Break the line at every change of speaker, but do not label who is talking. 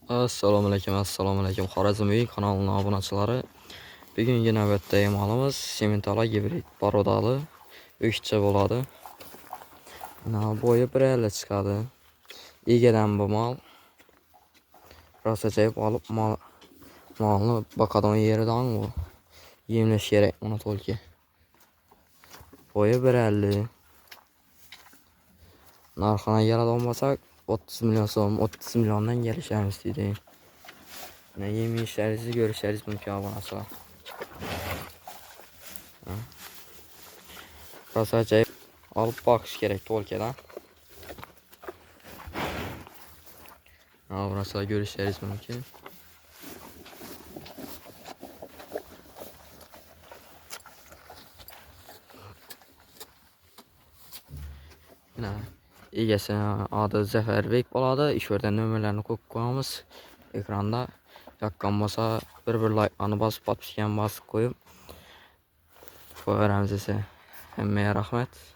Assalomu alaykum. Xorazm kanalının obunaçıları. Bugungi navbatdagi malimiz Sementala gibrid porodalı 3 bo'ladi. Bo'yi 1.50 chiqadi. Egadan bu mal. Rosa ajoyib olib malni boqadigan yeridan bu. Yemlash kerak uni to'lki. Bo'yi 1.50. Narxini keladigan bo'lsak 30 milyon so'm, 30 milyondan kelishamiz deydi. Yemishlaringizni ko'rishingiz mumkin obunachilar. Rosa ajoyib olib boqish kerak to'lkadan. Obunachilar ko'rishingiz mumkin. Egasini adı Zaferbek bo'ladi. Ish o'rdan nomerlarini qo'yib qo'yamiz ekranda. Yoqqan bo'lsa bir like bosib, podpiskani bosib qo'yib qo'yaveramiz esa. Hammaga rahmat.